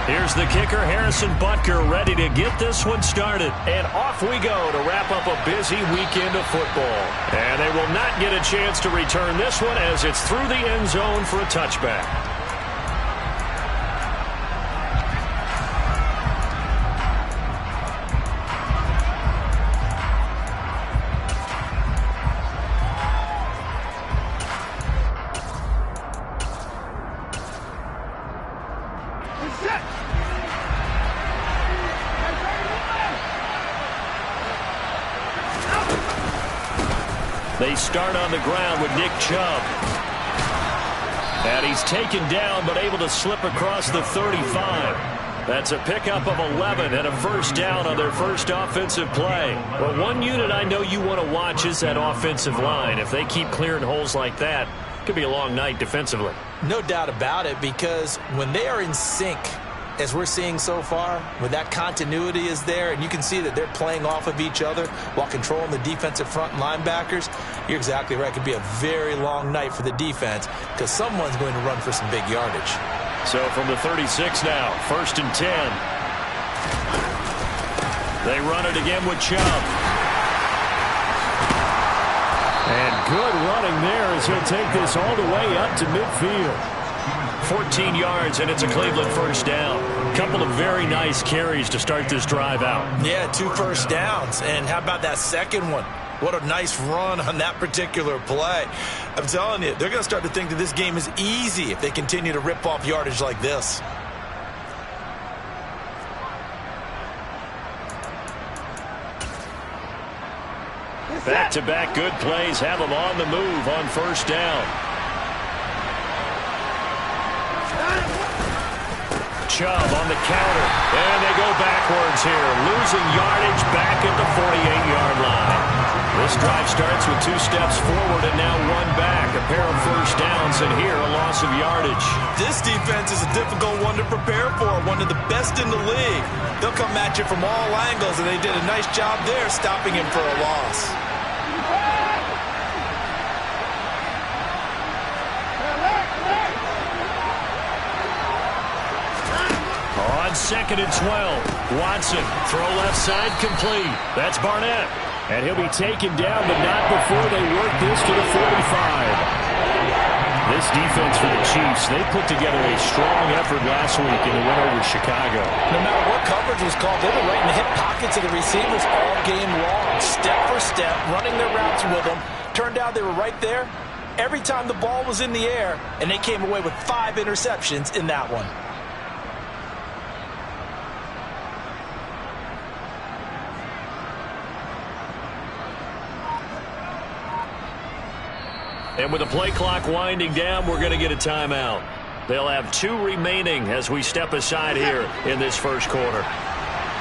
Here's the kicker, Harrison Butker, ready to get this one started. And off we go to wrap up a busy weekend of football. And they will not get a chance to return this one as it's through the end zone for a touchback. They start on the ground with Nick Chubb. And he's taken down but able to slip across the 35. That's a pickup of 11 and a first down on their first offensive play. Well, one unit I know you want to watch is that offensive line. If they keep clearing holes like that, it could be a long night defensively. No doubt about it, because when they are in sync, as we're seeing so far, when that continuity is there and you can see that they're playing off of each other while controlling the defensive front and linebackers, you're exactly right. It could be a very long night for the defense because someone's going to run for some big yardage. So from the 36 now, 1st and 10. They run it again with Chubb. And good running there as he'll take this all the way up to midfield. 14 yards, and it's a Cleveland first down. Couple of very nice carries to start this drive out. Yeah, 2 first downs. And how about that second one? What a nice run on that particular play. I'm telling you, they're going to start to think that this game is easy if they continue to rip off yardage like this. Back-to-back good plays have them on the move on first down. Chubb on the counter, and they go backwards here, losing yardage back at the 48-yard line. This drive starts with 2 steps forward and now 1 back, a pair of first downs, and here a loss of yardage. This defense is a difficult one to prepare for, one of the best in the league. They'll come at you from all angles, and they did a nice job there stopping him for a loss. On 2nd and 12, Watson, throw left side complete. That's Barnett. And he'll be taken down, but not before they work this to the 45. This defense for the Chiefs, they put together a strong effort last week in the win over Chicago. No matter what coverage was called, they were right in the hip pockets of the receivers all game long, step for step, running their routes with them. Turned out they were right there every time the ball was in the air, and they came away with 5 interceptions in that one. And with the play clock winding down, we're going to get a timeout. They'll have 2 remaining as we step aside here in this first quarter.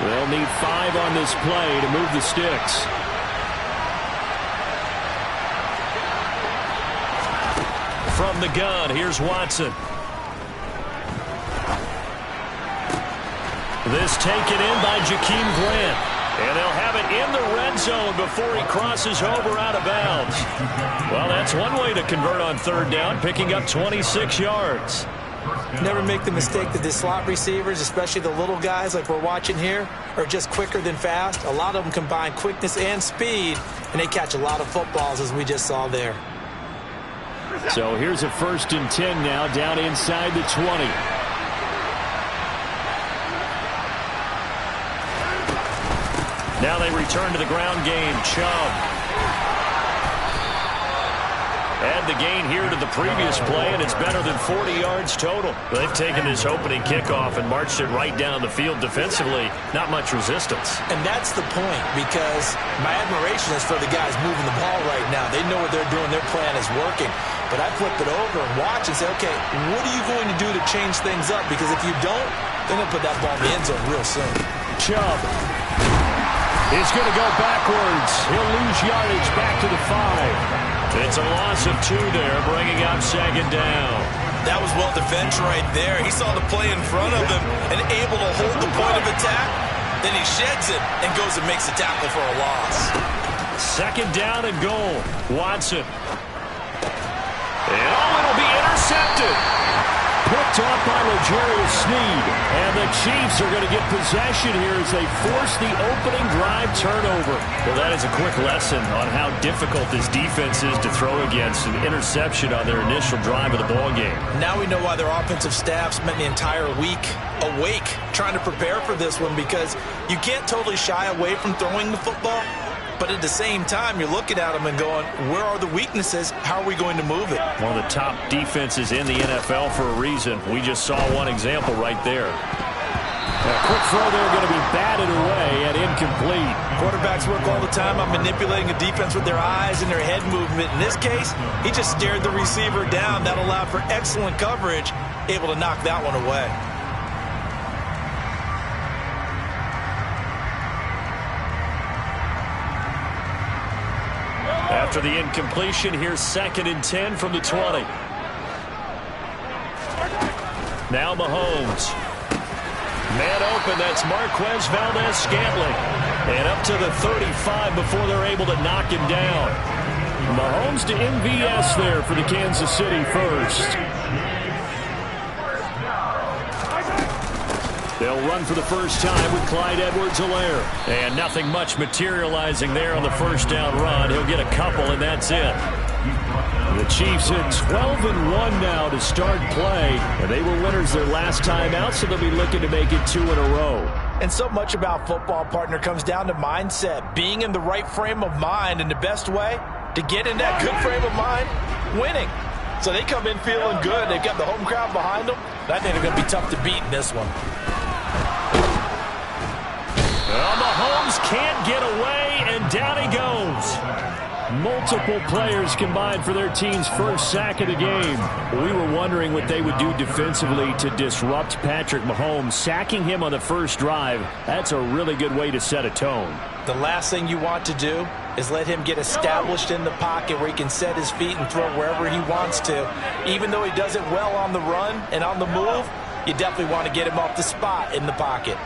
They'll need 5 on this play to move the sticks. From the gun, here's Watson. This taken in by Jakeem Grant. And they'll have it in the red zone before he crosses over out of bounds. Well, that's one way to convert on 3rd down, picking up 26 yards. Never make the mistake that the slot receivers, especially the little guys like we're watching here, are just quicker than fast. A lot of them combine quickness and speed, and they catch a lot of footballs, as we just saw there. So here's a 1st and 10 now, down inside the 20. Now they return to the ground game. Chubb. Add the gain here to the previous play, and it's better than 40 yards total. They've taken this opening kickoff and marched it right down the field defensively. Not much resistance. And that's the point, because my admiration is for the guys moving the ball right now. They know what they're doing. Their plan is working. But I flip it over and watch and say, okay, what are you going to do to change things up? Because if you don't, they're going to put that ball in the end zone real soon. Chubb is going to go backwards. He'll lose yardage back to the 5. It's a loss of 2 there, bringing up 2nd down. That was well defended right there. He saw the play in front of him and able to hold the point of attack. Then he sheds it and goes and makes a tackle for a loss. 2nd down and goal. Watson. And it'll be intercepted. picked off by L'Jarius Sneed. And the Chiefs are going to get possession here as they force the opening drive turnover. Well, that is a quick lesson on how difficult this defense is to throw against an interception on their initial drive of the ball game. Now we know why their offensive staff spent the entire week awake trying to prepare for this one, because you can't totally shy away from throwing the football. But at the same time, you're looking at them and going, where are the weaknesses? How are we going to move it? One of the top defenses in the NFL for a reason. We just saw one example right there. A quick throw there going to be batted away and incomplete. Quarterbacks work all the time on manipulating a defense with their eyes and their head movement. In this case, he just stared the receiver down. That allowed for excellent coverage, able to knock that one away. After the incompletion, here's 2nd and 10 from the 20. Now Mahomes. Man open, that's Marquez Valdes-Scantling. And up to the 35 before they're able to knock him down. Mahomes to MVS there for the Kansas City first. They'll run for the first time with Clyde Edwards-Helaire. And nothing much materializing there on the first down run. He'll get a couple, and that's it. The Chiefs hit 12-1 now to start play. And they were winners their last time out, so they'll be looking to make it 2 in a row. And so much about football, partner, comes down to mindset. Being in the right frame of mind, and the best way to get in that good frame of mind, winning. So they come in feeling good. They've got the home crowd behind them. I think they're going to be tough to beat in this one. Well, Mahomes can't get away, and down he goes. Multiple players combined for their team's first sack of the game. We were wondering what they would do defensively to disrupt Patrick Mahomes. Sacking him on the first drive, that's a really good way to set a tone. The last thing you want to do is let him get established in the pocket where he can set his feet and throw wherever he wants to. Even though he does it well on the run and on the move, you definitely want to get him off the spot in the pocket.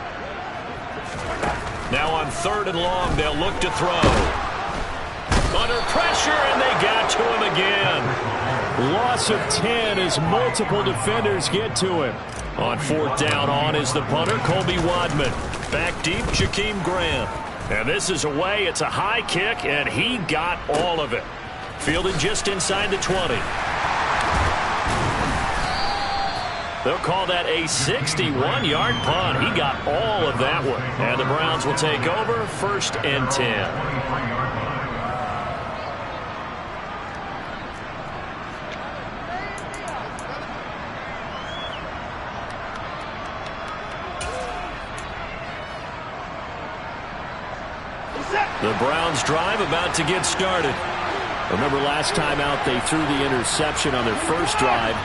Now on 3rd and long, they'll look to throw. Under pressure, and they got to him again. Loss of 10 as multiple defenders get to him. On 4th down, on is the punter, Colby Wadman. Back deep, Jakeem Graham. And this is away. It's a high kick, and he got all of it. Fielded just inside the 20. They'll call that a 61-yard punt. He got all of that one. And the Browns will take over, 1st and 10. The Browns drive about to get started. Remember last time out they threw the interception on their first drive.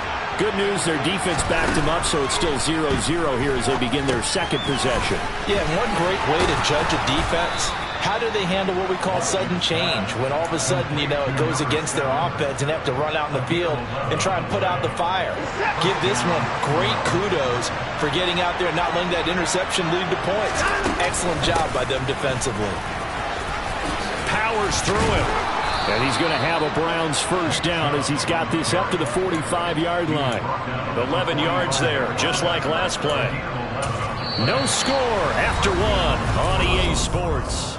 Good news, their defense backed them up, so it's still 0-0 here as they begin their second possession. Yeah, and one great way to judge a defense, how do they handle what we call sudden change? When all of a sudden, you know, it goes against their offense and they have to run out in the field and try and put out the fire. Give this one great kudos for getting out there and not letting that interception lead to points. Excellent job by them defensively. Powers through him. And he's going to have a Browns first down as he's got this up to the 45-yard line. 11 yards there, just like last play. No score after 1 on EA Sports.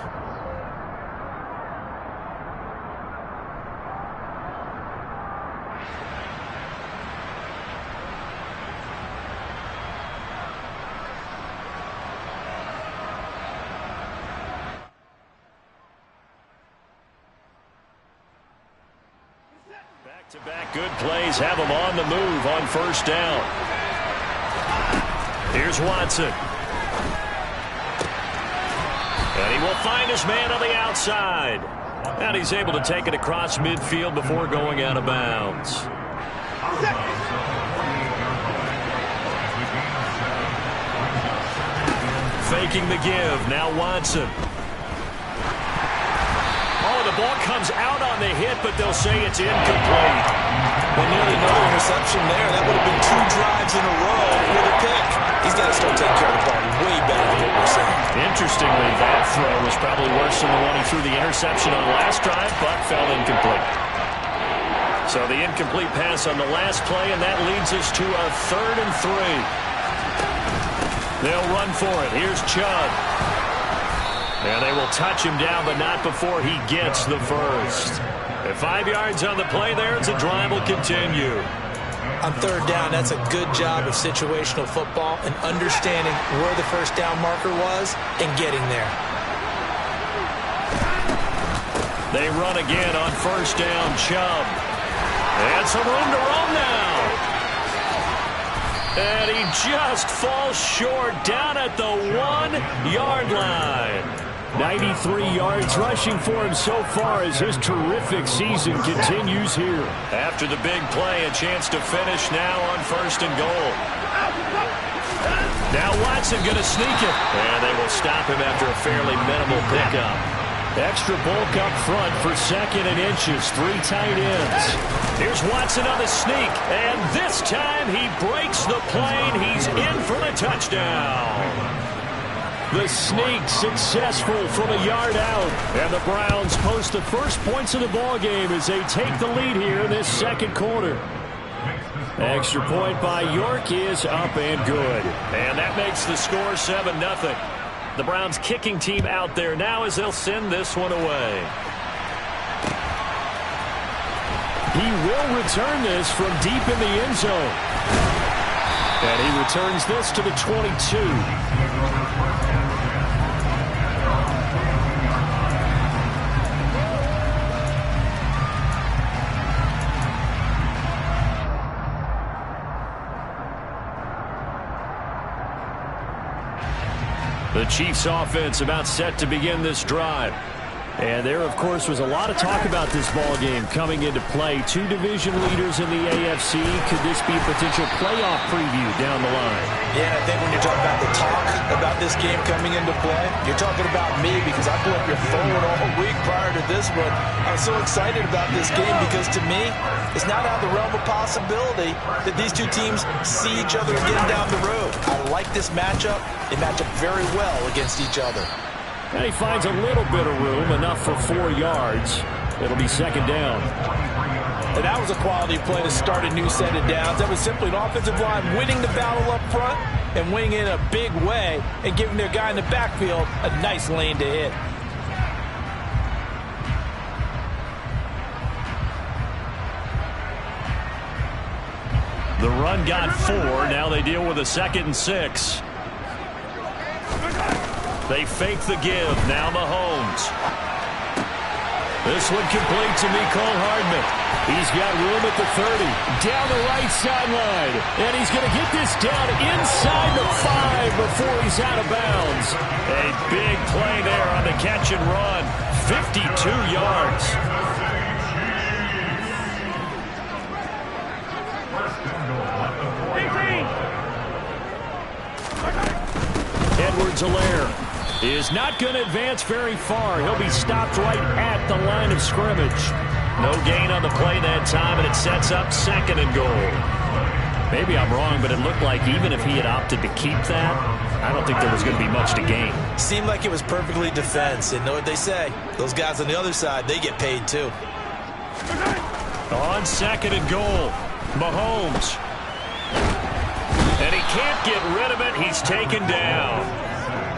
Back-to-back good plays have him on the move on first down. Here's Watson. And he will find his man on the outside. And he's able to take it across midfield before going out of bounds. Faking the give. Now Watson. Oh, the ball comes out on the hit, but they'll say it's incomplete. Well, nearly another interception there. That would have been 2 drives in a row with a pick. He's got to start taking care of the ball way better than what we're seeing. Interestingly, that throw was probably worse than the one he threw the interception on last drive, but fell incomplete. So the incomplete pass on the last play, and that leads us to a 3rd and 3. They'll run for it. Here's Chubb. And they will touch him down, but not before he gets the first. At 5 yards on the play there, the drive will continue. On 3rd down, that's a good job of situational football and understanding where the first down marker was and getting there. They run again on 1st down, Chubb. And some room to run now. And he just falls short down at the 1-yard line. 93 yards rushing for him so far as his terrific season continues here. After the big play, a chance to finish now on 1st and goal. Now Watson going to sneak it. And they will stop him after a fairly minimal pickup. Extra bulk up front for 2nd and inches. 3 tight ends. Here's Watson on the sneak. And this time he breaks the plane. He's in for the touchdown. The sneak successful from a yard out. And the Browns post the first points of the ballgame as they take the lead here in this 2nd quarter. Extra point by York is up and good. And that makes the score 7-0. The Browns kicking team out there now as they'll send this one away. He will return this from deep in the end zone. And he returns this to the 22. The Chiefs offense about set to begin this drive. And there, of course, was a lot of talk about this ball game coming into play. 2 division leaders in the AFC. Could this be a potential playoff preview down the line? Yeah, I think when you're talking about the talk about this game coming into play, you're talking about me because I blew up your phone all week prior to this one. I was so excited about this game because, to me, it's not out of the realm of possibility that these two teams see each other again down the road. I like this matchup. They match up very well against each other. And he finds a little bit of room, enough for 4 yards. It'll be 2nd down. And that was a quality play to start a new set of downs. That was simply an offensive line winning the battle up front and winning in a big way and giving their guy in the backfield a nice lane to hit. The run got 4. Now they deal with a 2nd and 6. They fake the give. Now Mahomes. This one complete to Mecole Hardman. He's got room at the 30. Down the right sideline. And he's going to get this down inside the 5 before he's out of bounds. A big play there on the catch and run. 52 yards. Edwards-Helaire is not going to advance very far. He'll be stopped right at the line of scrimmage. No gain on the play that time, and it sets up 2nd and goal. Maybe I'm wrong, but it looked like even if he had opted to keep that, I don't think there was going to be much to gain. Seemed like it was perfectly defense. And know what they say? Those guys on the other side, they get paid too. On 2nd and goal, Mahomes. And he can't get rid of it. He's taken down.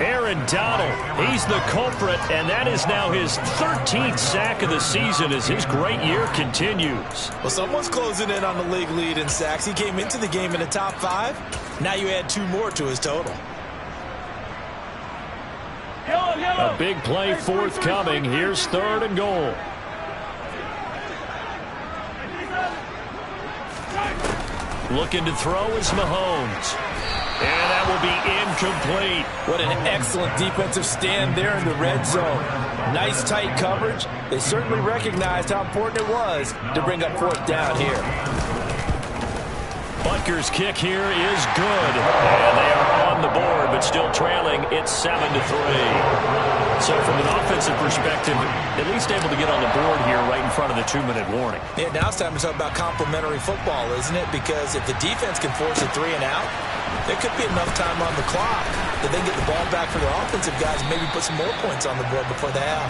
Aaron Donald, he's the culprit, and that is now his 13th sack of the season as his great year continues. Well, someone's closing in on the league lead in sacks. He came into the game in the top 5. Now you add 2 more to his total. A big play forthcoming. Here's 3rd and goal. Looking to throw is Mahomes. And that will be incomplete. What an excellent defensive stand there in the red zone. Nice tight coverage. They certainly recognized how important it was to bring up 4th down here. Butker's kick here is good. And they are on the board, but still trailing. It's 7-3. So from an offensive perspective, at least able to get on the board here right in front of the 2-minute warning. Yeah, now it's time to talk about complementary football, isn't it? Because if the defense can force a 3 and out, There could be enough time on the clock that they get the ball back for their offensive guys and maybe put some more points on the board before the half.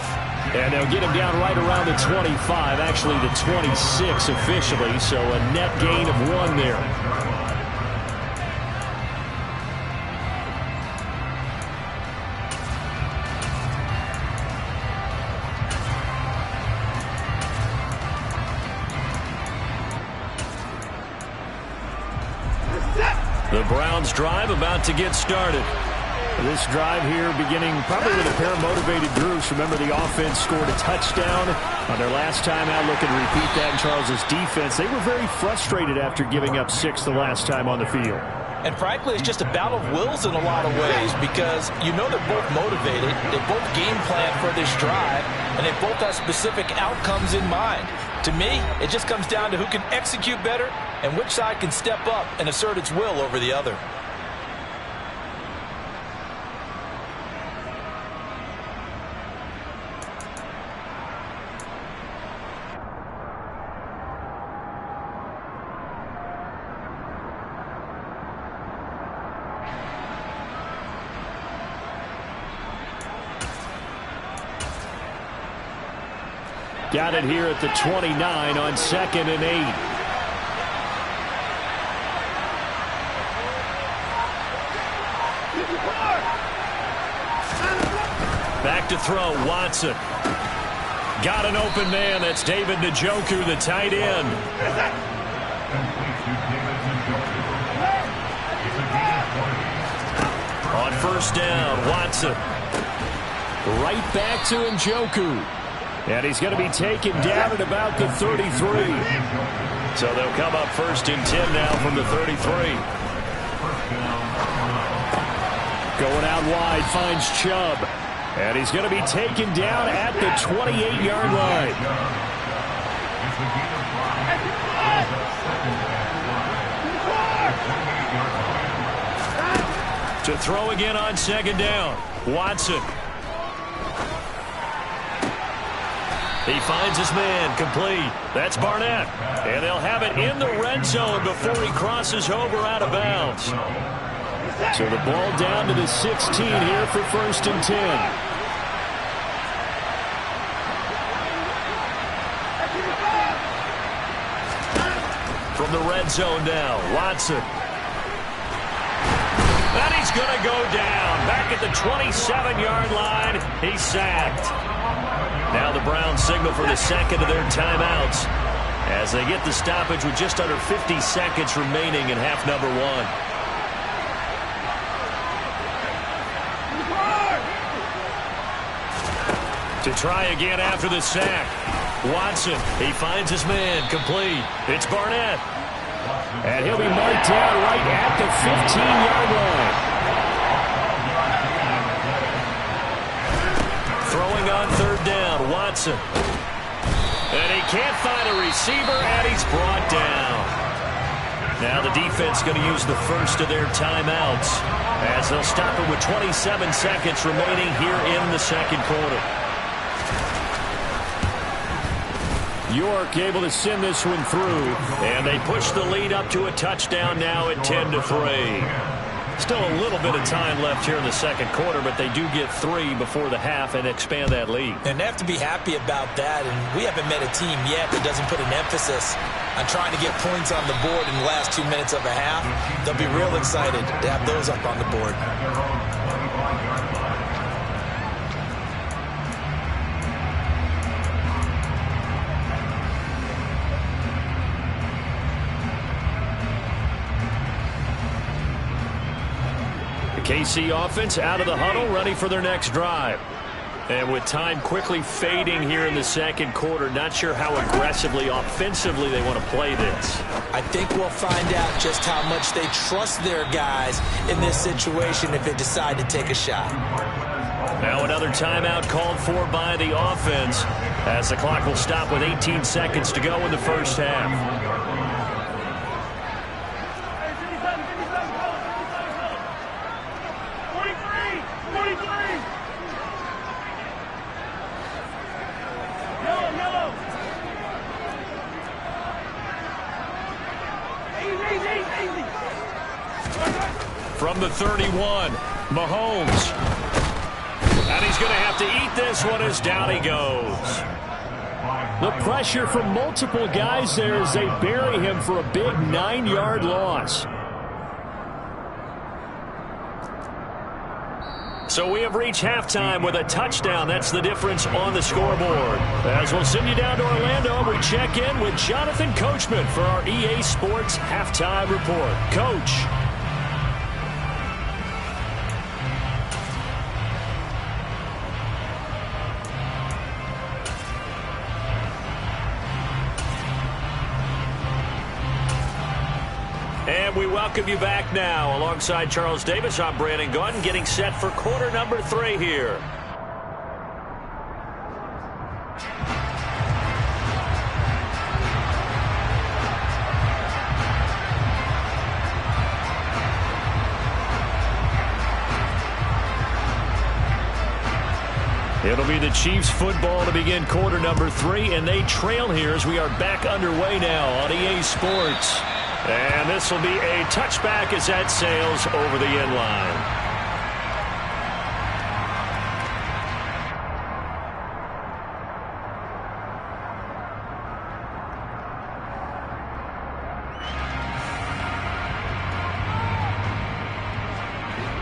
And they'll get him down right around the 25, actually the 26 officially, so a net gain of 1 there. The Browns drive about to get started. This drive here beginning probably with a pair of motivated groups. Remember, the offense scored a touchdown on their last time out. Looking to repeat that in Charles's defense. They were very frustrated after giving up 6 the last time on the field. And frankly, it's just a battle of wills in a lot of ways because you know they're both motivated. They both game plan for this drive, and they both have specific outcomes in mind. To me, it just comes down to who can execute better and which side can step up and assert its will over the other. Got it here at the 29 on 2nd and 8. Back to throw, Watson. Got an open man. That's David Njoku, the tight end. On 1st down, Watson. Right back to Njoku. And he's going to be taken down at about the 33. So they'll come up 1st and 10 now from the 33. Going out wide, finds Chubb. And he's going to be taken down at the 28-yard line. To throw again on 2nd down, Watson. He finds his man, complete. That's Barnett. And they'll have it in the red zone before he crosses over out of bounds. So the ball down to the 16 here for 1st and 10. From the red zone now, Watson. And he's going to go down. Back at the 27-yard line, he's sacked. Now the Browns signal for the second of their timeouts as they get the stoppage with just under 50 seconds remaining in half number 1. To try again after the sack. Watson, he finds his man, complete. It's Barnett. And he'll be marked down right at the 15-yard line. Throwing on 3rd down, Watson. And he can't find a receiver, and he's brought down. Now the defense going to use the first of their timeouts as they'll stop it with 27 seconds remaining here in the second quarter. York able to send this one through, and they push the lead up to a touchdown now at 10-3. Still a little bit of time left here in the second quarter, but they do get 3 before the half and expand that lead. And they have to be happy about that, and we haven't met a team yet that doesn't put an emphasis on trying to get points on the board in the last 2 minutes of a half. They'll be real excited to have those up on the board. KC offense out of the huddle, ready for their next drive. And with time quickly fading here in the second quarter, not sure how aggressively, offensively they want to play this. I think we'll find out just how much they trust their guys in this situation if they decide to take a shot. Now another timeout called for by the offense as the clock will stop with 18 seconds to go in the first half. From the 31, Mahomes. And he's going to have to eat this one as down he goes. The pressure from multiple guys there as they bury him for a big 9-yard loss. So we have reached halftime with a touchdown. That's the difference on the scoreboard. As we'll send you down to Orlando, we check in with Jonathan Coachman for our EA Sports Halftime Report. Coach. And we welcome you back now. Alongside Charles Davis, I'm Brandon Gaudin, getting set for quarter number 3 here. It'll be the Chiefs football to begin quarter number 3, and they trail here as we are back underway now on EA Sports. And this will be a touchback as that sails over the end line.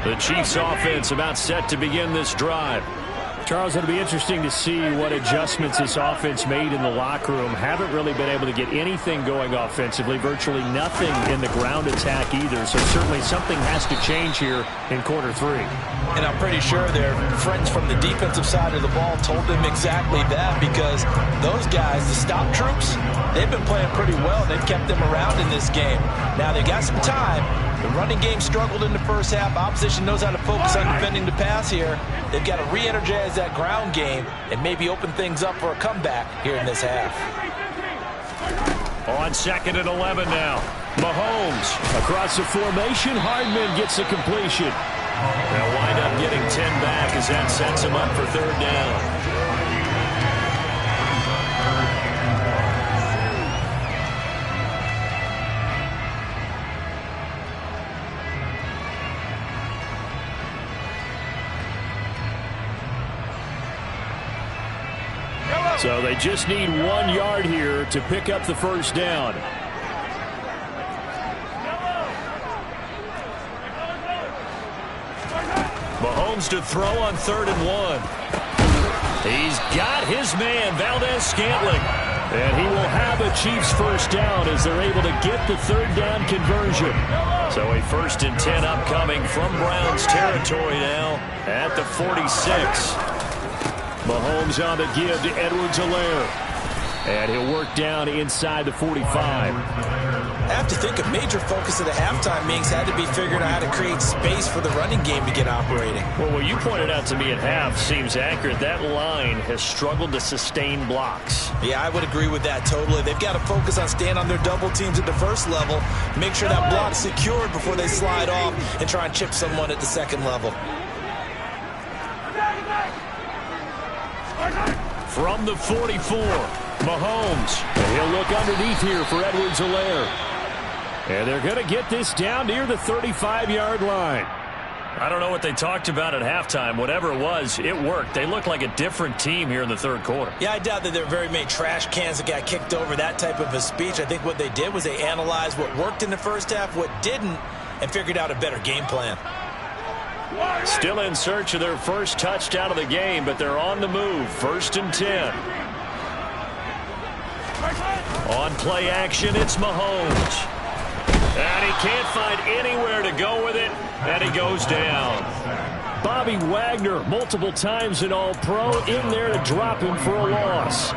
The Chiefs offense about set to begin this drive. Charles, it'll be interesting to see what adjustments this offense made in the locker room. Haven't really been able to get anything going offensively, virtually nothing in the ground attack either. So certainly something has to change here in quarter 3. And I'm pretty sure their friends from the defensive side of the ball told them exactly that, because those guys, the stop troops, they've been playing pretty well. They've kept them around in this game. Now they've got some time. The running game struggled in the first half. Opposition knows how to focus on defending the pass here. They've got to re-energize that ground game and maybe open things up for a comeback here in this half. On 2nd and 11 now. Mahomes across the formation. Hardman gets the completion. They'll wind up getting 10 back as that sets him up for 3rd down. So they just need 1 yard here to pick up the first down. Mahomes to throw on 3rd and 1. He's got his man, Valdez-Scantling. And he will have a Chiefs first down as they're able to get the 3rd down conversion. So a 1st and 10 upcoming from Browns territory now at the 46. Mahomes on the give to Edwards-Helaire. And he'll work down inside the 45. I have to think a major focus of the halftime meetings had to be figuring out how to create space for the running game to get operating. Well, what you pointed out to me at half seems accurate. That line has struggled to sustain blocks. Yeah, I would agree with that totally. They've got to focus on staying on their double teams at the first level, make sure that block's secured before they slide off and try and chip someone at the second level. From the 44, Mahomes. And he'll look underneath here for Edwards-Helaire. And they're going to get this down near the 35-yard line. I don't know what they talked about at halftime. Whatever it was, it worked. They look like a different team here in the 3rd quarter. Yeah, I doubt that there are very many trash cans that got kicked over, that type of a speech. I think what they did was they analyzed what worked in the first half, what didn't, and figured out a better game plan. Still in search of their first touchdown of the game, but they're on the move. 1st and 10. On play action, it's Mahomes. And he can't find anywhere to go with it, and he goes down. Bobby Wagner, multiple times an All-Pro, in there to drop him for a loss.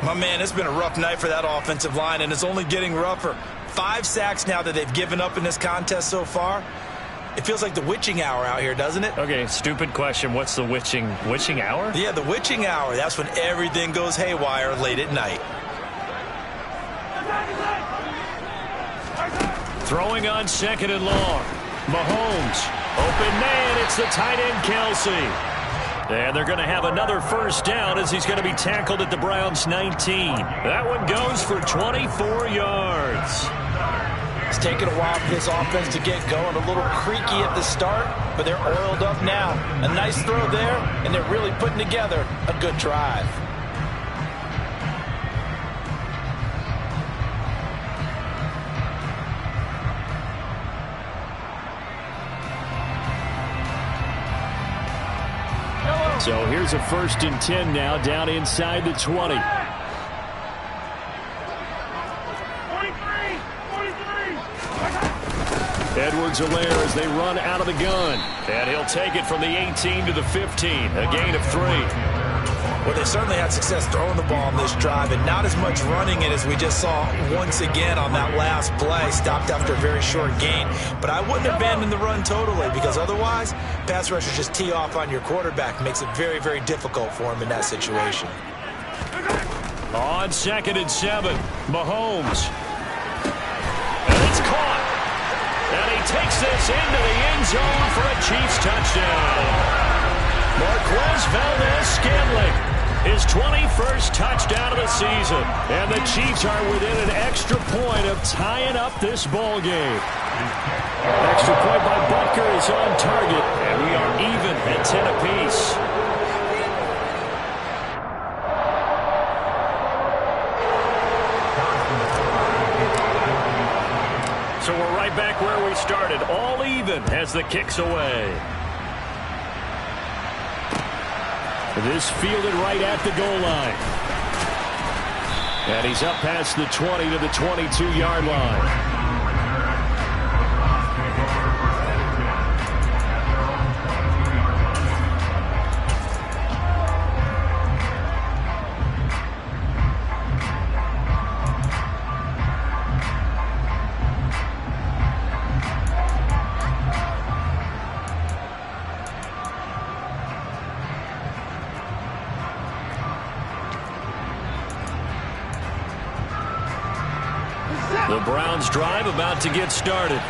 My man, it's been a rough night for that offensive line, and it's only getting rougher. 5 sacks now that they've given up in this contest so far. It feels like the witching hour out here, doesn't it? Okay, stupid question. What's the witching hour? Yeah, the witching hour. That's when everything goes haywire late at night. Throwing on 2nd and long. Mahomes. Open man. It's the tight end, Kelsey. And they're going to have another first down as he's going to be tackled at the Browns' 19. That one goes for 24 yards. It's taken a while for this offense to get going. A little creaky at the start, but they're oiled up now. A nice throw there, and they're really putting together a good drive. So here's a 1st and 10 now, down inside the 20. Edwards-Helaire as they run out of the gun. And he'll take it from the 18 to the 15, a gain of 3. Well, they certainly had success throwing the ball on this drive, and not as much running it as we just saw once again on that last play. Stopped after a very short gain. But I wouldn't abandon the run totally, because otherwise, pass rushers just tee off on your quarterback. Makes it very, very difficult for him in that situation. On 2nd and 7, Mahomes. And it's caught. And he takes this into the end zone for a Chiefs touchdown. Marquez Valdes-Scantling, his 21st touchdown of the season. And the Chiefs are within an extra point of tying up this ball game. Extra point by Butker is on target, and we are even at 10 apiece. So we're right back where we started, all even as the kick's away. This fielded right at the goal line. And he's up past the 20 to the 22-yard line. The Browns drive about to get started.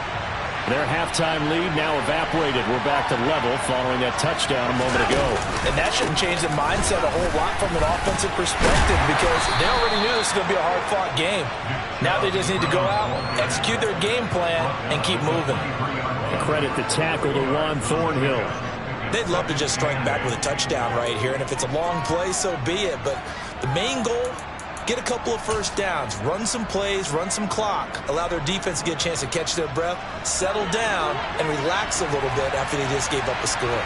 Their halftime lead now evaporated. We're back to level following that touchdown a moment ago. And that shouldn't change the mindset a whole lot from an offensive perspective, because they already knew this was going to be a hard-fought game. Now they just need to go out, execute their game plan, and keep moving. Credit the tackle to Juan Thornhill. They'd love to just strike back with a touchdown right here, and if it's a long play, so be it. But the main goal, get a couple of first downs, run some plays, run some clock, allow their defense to get a chance to catch their breath, settle down, and relax a little bit after they just gave up a score.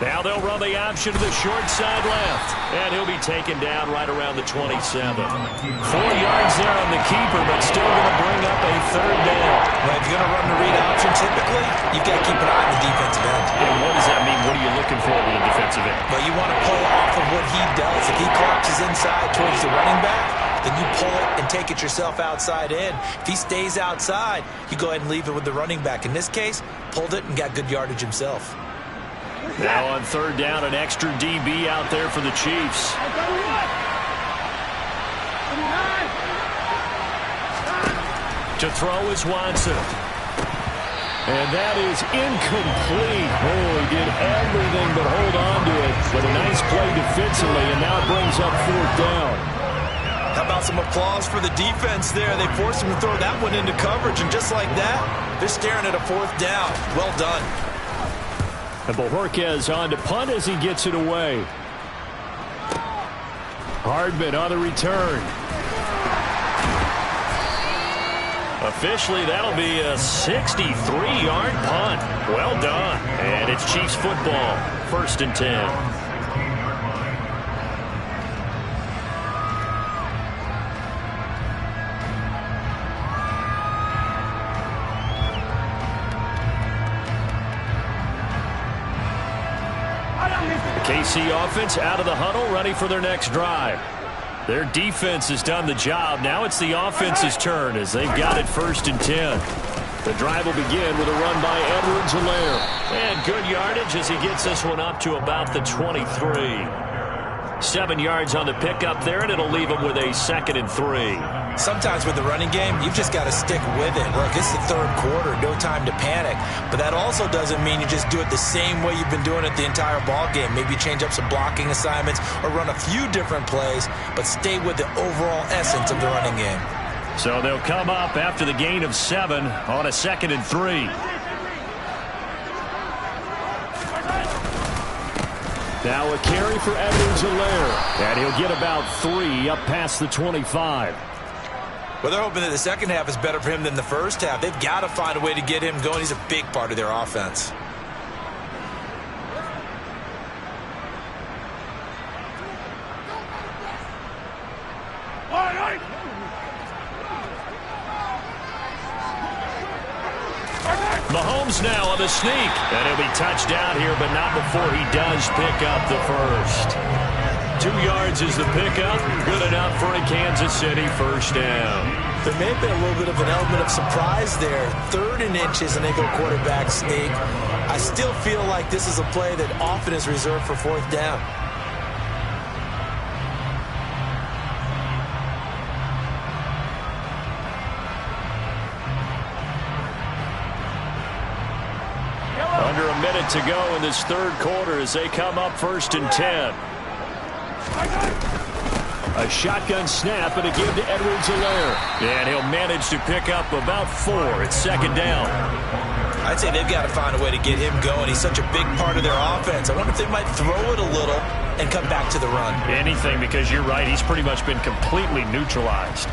Now they'll run the option to the short side left, and he'll be taken down right around the 27. 4 yards there on the keeper, but still going to bring up a 3rd down. Well, if you're going to run the read option, typically, you've got to keep an eye on the defensive end. And what does that mean? What are you looking for with a defensive end? Well, you want to pull off of what he does. If he collapses inside towards the running back, then you pull it and take it yourself outside in. If he stays outside, you go ahead and leave it with the running back. In this case, pulled it and got good yardage himself. Now on 3rd down, an extra DB out there for the Chiefs. To throw is Watson. And that is incomplete. Oh, he did everything but hold on to it. But a nice play defensively, and now it brings up 4th down. How about some applause for the defense there? They forced him to throw that one into coverage, and just like that, they're staring at a 4th down. Well done. And Bojorquez on to punt as he gets it away. Hardman on the return. Officially, that'll be a 63-yard punt. Well done. And it's Chiefs football. 1st and 10. KC offense out of the huddle, ready for their next drive. Their defense has done the job. Now it's the offense's turn as they've got it 1st and 10. The drive will begin with a run by Edwards-Helaire. And good yardage as he gets this one up to about the 23. 7 yards on the pickup there, and it'll leave him with a 2nd and 3. Sometimes with the running game, you've just got to stick with it. Look, it's the third quarter, no time to panic. But that also doesn't mean you just do it the same way you've been doing it the entire ball game. Maybe change up some blocking assignments or run a few different plays, but stay with the overall essence of the running game. So they'll come up after the gain of 7 on a 2nd and 3. Now a carry for Edwards-Helaire, and he'll get about 3 up past the 25. Well, they're hoping that the second half is better for him than the first half. They've got to find a way to get him going. He's a big part of their offense. Mahomes now on the sneak, and he'll be touched down here, but not before he does pick up the first. 2 yards is the pickup. Good enough for a Kansas City first down. There may have been a little bit of an element of surprise there. 3rd and inches, and they go quarterback sneak. I still feel like this is a play that often is reserved for 4th down. Under a minute to go in this third quarter as they come up 1st and 10. A shotgun snap and a give to Edwards-Helaire. And he'll manage to pick up about 4. It's 2nd down. I'd say they've got to find a way to get him going. He's such a big part of their offense. I wonder if they might throw it a little and come back to the run. Anything, because you're right. He's pretty much been completely neutralized.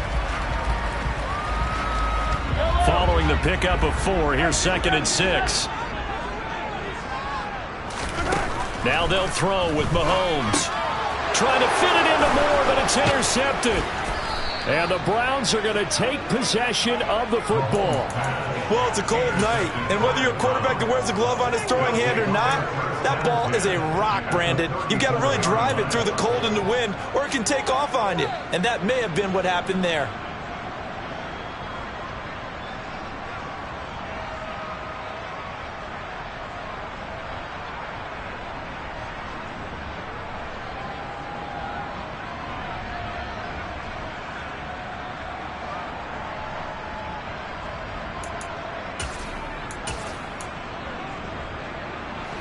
Following the pickup of 4, here's 2nd and 6. Now they'll throw with Mahomes. Trying to fit it into Moore, but it's intercepted. And the Browns are going to take possession of the football. Well, it's a cold night, and whether you're a quarterback that wears a glove on his throwing hand or not, that ball is a rock, Brandon. You've got to really drive it through the cold and the wind, or it can take off on you. And that may have been what happened there.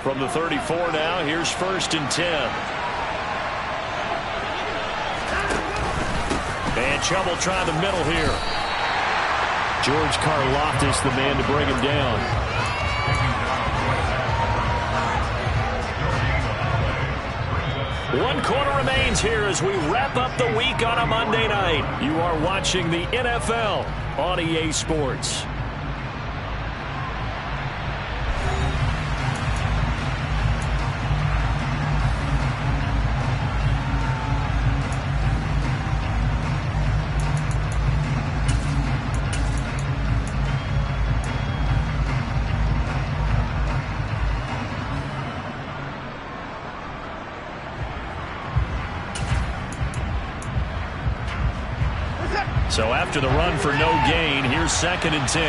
From the 34 now, here's 1st and 10. And trouble trying the middle here. George Karlaftis, the man to bring him down. One quarter remains here as we wrap up the week on a Monday night. You are watching the NFL on EA Sports. So after the run for no gain, here's 2nd and 10.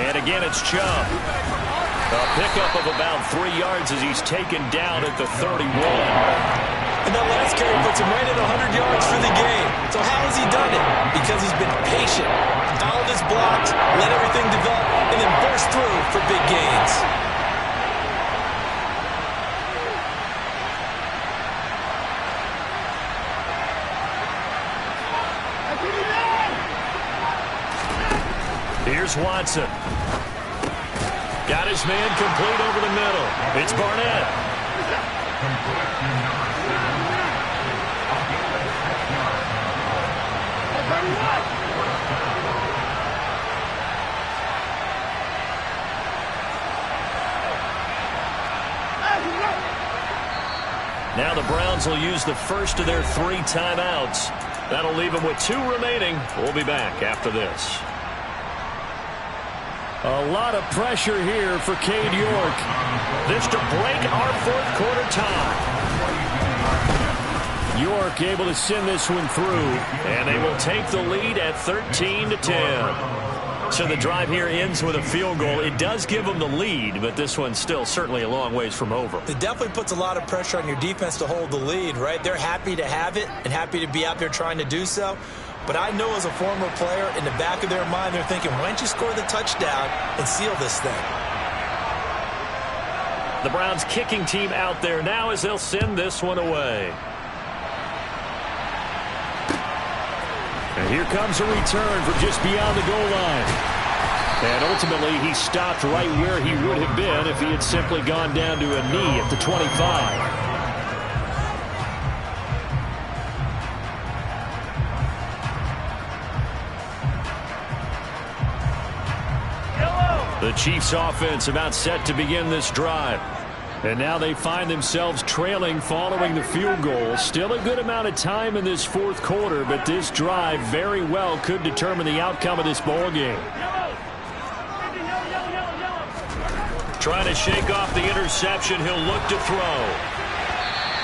And again, it's Chubb. A pickup of about 3 yards as he's taken down at the 31. And that last carry puts him right at 100 yards for the game. So how has he done it? Because he's been patient, followed his blocks, let everything develop, and then burst through for big gains. Here's Watson. Got his man complete over the middle. It's Barnett. Now the Browns will use the first of their 3 timeouts. That'll leave them with 2 remaining. We'll be back after this. A lot of pressure here for Cade York. This to break our fourth quarter tie. York able to send this one through, and they will take the lead at 13-10. So the drive here ends with a field goal. It does give them the lead, but this one's still certainly a long ways from over. It definitely puts a lot of pressure on your defense to hold the lead, right? They're happy to have it and happy to be out there trying to do so. But I know as a former player, in the back of their mind, they're thinking, why don't you score the touchdown and seal this thing? The Browns kicking team out there now as they'll send this one away. And here comes a return from just beyond the goal line. And ultimately, he stopped right where he would have been if he had simply gone down to a knee at the 25. The Chiefs offense about set to begin this drive. And now they find themselves trailing following the field goal. Still a good amount of time in this fourth quarter, but this drive very well could determine the outcome of this ball game. Trying to shake off the interception. He'll look to throw.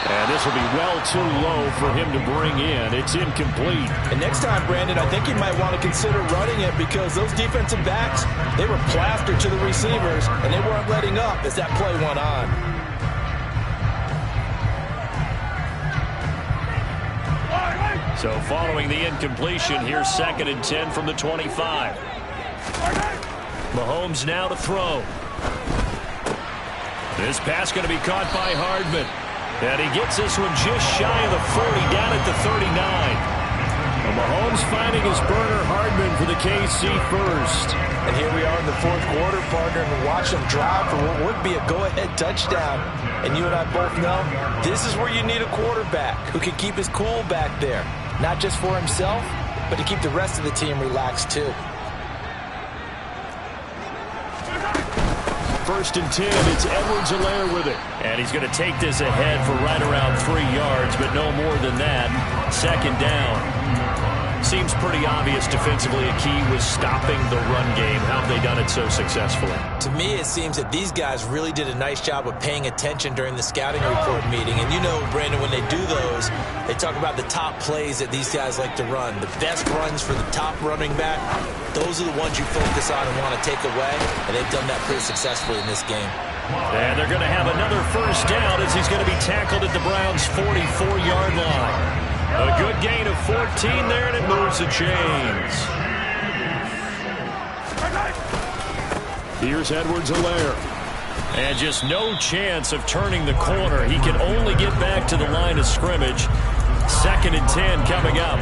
And this will be well too low for him to bring in. It's incomplete. And next time, Brandon, I think you might want to consider running it because those defensive backs, they were plastered to the receivers, and they weren't letting up as that play went on. So following the incompletion, here's 2nd and 10 from the 25. Mahomes now to throw. This pass going to be caught by Hardman. And he gets this one just shy of the 40, down at the 39. And Mahomes finding his burner, Hardman, for the KC first. And here we are in the fourth quarter, partner, and watch him drive for what would be a go-ahead touchdown. And you and I both know this is where you need a quarterback who can keep his cool back there. Not just for himself, but to keep the rest of the team relaxed too. 1st and 10, it's Edwards-Helaire with it. And he's going to take this ahead for right around 3 yards, but no more than that. 2nd down. Seems pretty obvious defensively a key was stopping the run game. How have they done it so successfully? To me, it seems that these guys really did a nice job of paying attention during the scouting report meeting. And you know, Brandon, when they do those, they talk about the top plays that these guys like to run. The best runs for the top running back, those are the ones you focus on and want to take away. And they've done that pretty successfully in this game. And they're going to have another 1st down as he's going to be tackled at the Browns' 44-yard line. A good gain of 14 there, and it moves the chains. Here's Edwards-Helaire. And just no chance of turning the corner. He can only get back to the line of scrimmage. 2nd and 10 coming up.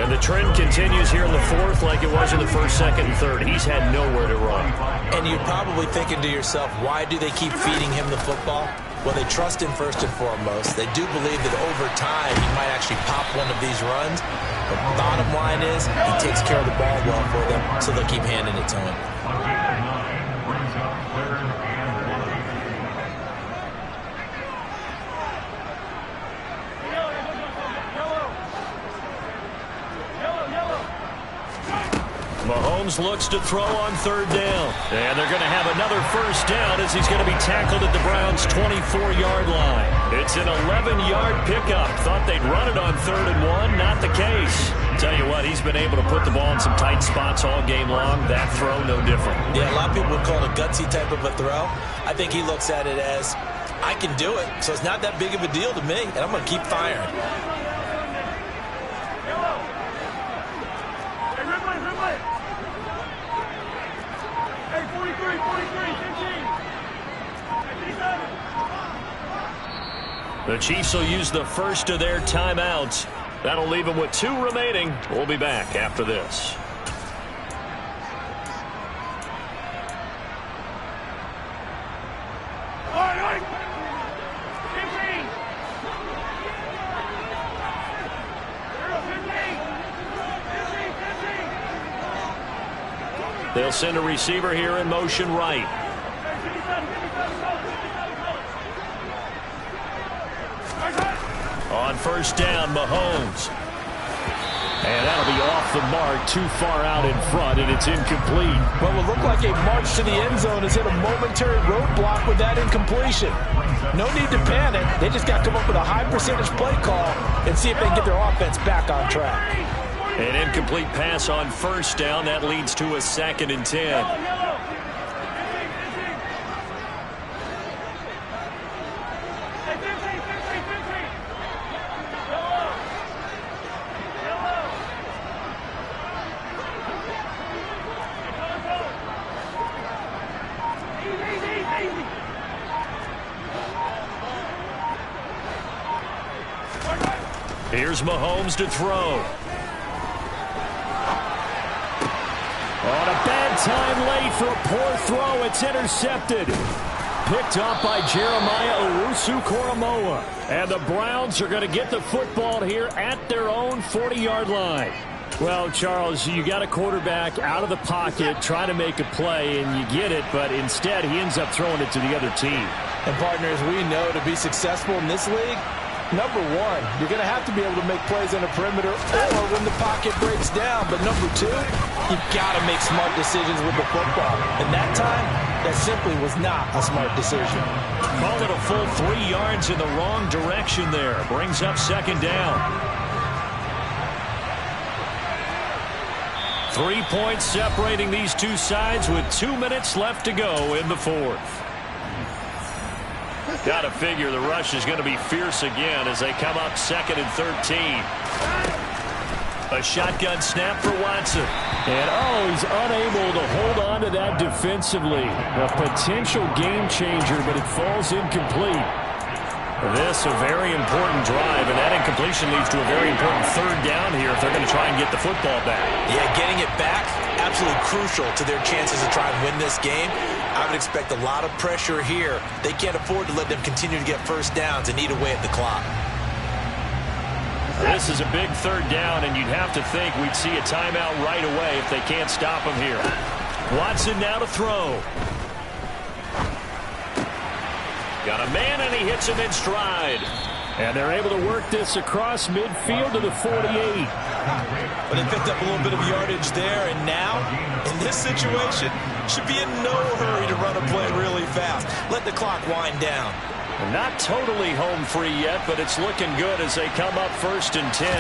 And the trend continues here in the fourth like it was in the 1st, 2nd, and 3rd. He's had nowhere to run. And you're probably thinking to yourself, why do they keep feeding him the football? Well, they trust him first and foremost. They do believe that over time he might actually pop one of these runs. But the bottom line is he takes care of the ball well for them, so they'll keep handing it to him. Mahomes looks to throw on 3rd down. And they're going to have another 1st down as he's going to be tackled at the Browns' 24-yard line. It's an 11-yard pickup. Thought they'd run it on 3rd and 1. Not the case. Tell you what, he's been able to put the ball in some tight spots all game long. That throw, no different. Yeah, a lot of people would call it a gutsy type of a throw. I think he looks at it as, I can do it, so it's not that big of a deal to me, and I'm going to keep firing. The Chiefs will use the first of their timeouts. That'll leave them with 2 remaining. We'll be back after this. They'll send a receiver here in motion right. On 1st down, Mahomes. And that'll be off the mark, too far out in front, and it's incomplete. What will look like a march to the end zone is hit a momentary roadblock with that incompletion. No need to panic. They just got to come up with a high percentage play call and see if they can get their offense back on track. An incomplete pass on first down. That leads to a 2nd and 10. Here's Mahomes to throw. On a bad time late for a poor throw. It's intercepted. Picked up by Jeremiah Owusu-Koramoah. And the Browns are going to get the football here at their own 40-yard line. Well, Charles, you got a quarterback out of the pocket trying to make a play, and you get it, but instead he ends up throwing it to the other team. And partners, we know to be successful in this league, number one, you're going to have to be able to make plays on the perimeter or when the pocket breaks down. But number two, you've got to make smart decisions with the football. And that time, that simply was not a smart decision. Call it a full 3 yards in the wrong direction there. Brings up 2nd down. 3 points separating these two sides with 2 minutes left to go in the 4th. Got to figure the rush is going to be fierce again as they come up 2nd and 13. A shotgun snap for Watson. And, he's unable to hold on to that defensively. A potential game changer, but it falls incomplete. This a very important drive, and that incompletion leads to a very important 3rd down here if they're going to try and get the football back. Yeah, getting it back, absolutely crucial to their chances to try and win this game. I would expect a lot of pressure here. They can't afford to let them continue to get first downs and eat away at the clock. This is a big 3rd down, and you'd have to think we'd see a timeout right away if they can't stop him here. Watson now to throw. Got a man, and he hits him in stride. And they're able to work this across midfield to the 48. But they picked up a little bit of yardage there, and now, in this situation, should be in no hurry to run a play really fast. Let the clock wind down. Not totally home free yet, but it's looking good as they come up 1st and 10.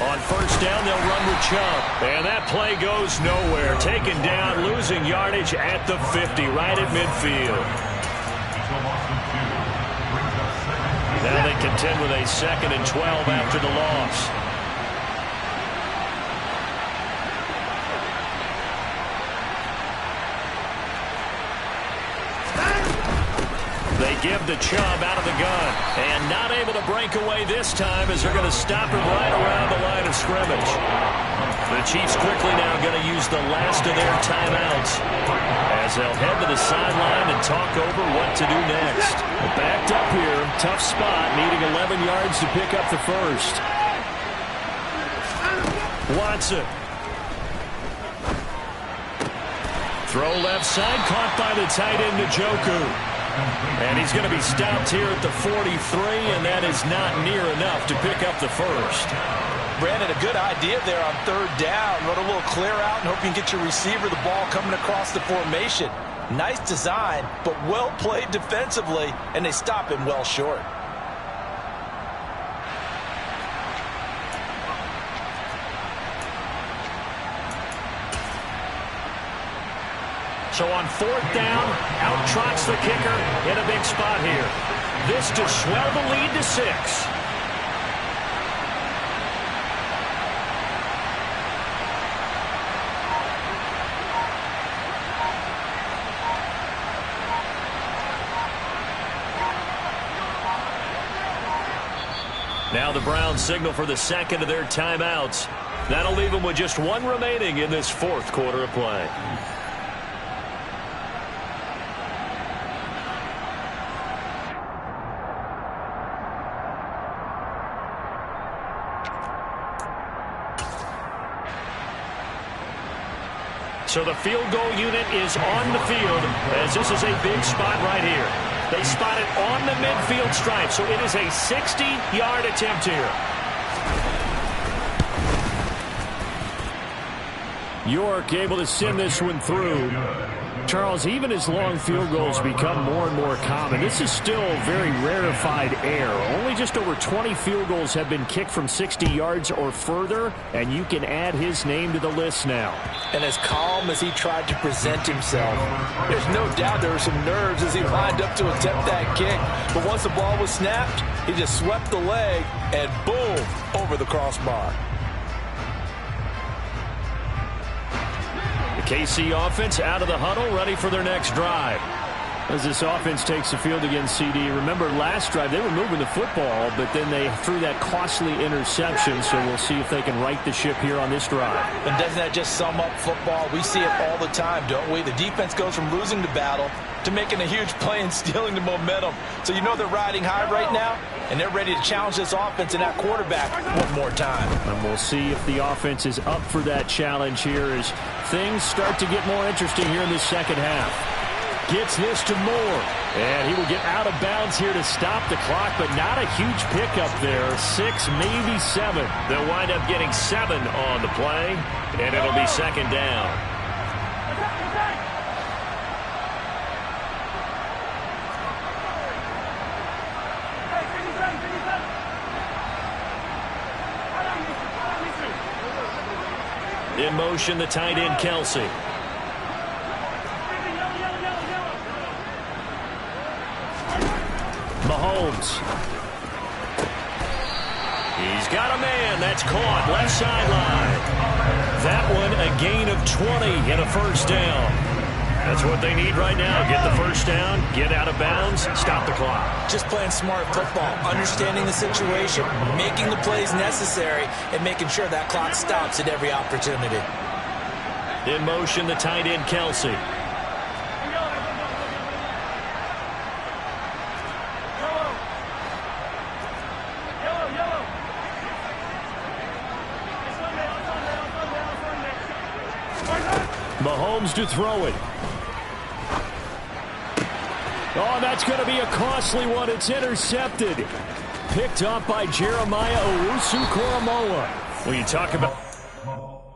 On 1st down, they'll run with Chubb. And that play goes nowhere. Taken down, losing yardage at the 50, right at midfield. Now they contend with a 2nd and 12 after the loss. They give the Chubb out of the gun. And not able to break away this time as they're going to stop him right around the line of scrimmage. The Chiefs quickly now going to use the last of their timeouts as they'll head to the sideline and talk over what to do next. Backed up here, tough spot, needing 11 yards to pick up the 1st. Watson. Throw left side, caught by the tight end Njoku. And he's going to be stopped here at the 43, and that is not near enough to pick up the 1st. Brandon, a good idea there on 3rd down. Run a little clear out and hope you can get your receiver the ball coming across the formation. Nice design, but well played defensively, and they stop him well short. So on 4th down, out trots the kicker in a big spot here. This to swell the lead to 6. Now the Browns signal for the 2nd of their timeouts. That'll leave them with just 1 remaining in this 4th quarter of play. So the field goal unit is on the field as this is a big spot right here. They spot it on the midfield stripe, so it is a 60-yard attempt here. York able to send this one through. Charles, even as long field goals become more and more common, this is still very rarefied air. Only just over 20 field goals have been kicked from 60 yards or further, and you can add his name to the list now. And as calm as he tried to present himself, there's no doubt there were some nerves as he lined up to attempt that kick. But once the ball was snapped, he just swept the leg and boom, over the crossbar. KC offense out of the huddle, ready for their next drive. As this offense takes the field against CD, remember last drive they were moving the football, but then they threw that costly interception, so we'll see if they can right the ship here on this drive. And doesn't that just sum up football? We see it all the time, don't we? The defense goes from losing the battle to making a huge play and stealing the momentum. So you know they're riding high right now, and they're ready to challenge this offense and that quarterback one more time. And we'll see if the offense is up for that challenge here as things start to get more interesting here in the second half. Gets this to Moore, and he will get out of bounds here to stop the clock, but not a huge pickup there. 6, maybe 7. They'll wind up getting 7 on the play, and it'll be second down. In motion, the tight end, Kelsey. Mahomes. He's got a man. That's caught. Left sideline. That one a gain of 20 and a first down. That's what they need right now. Get the first down, get out of bounds, stop the clock. Just playing smart football, understanding the situation, making the plays necessary, and making sure that clock stops at every opportunity. In motion, the tight end, Kelsey. Mahomes to throw it. Oh, that's going to be a costly one. It's intercepted. Picked up by Jeremiah Owusu-Koramoah. When you talk about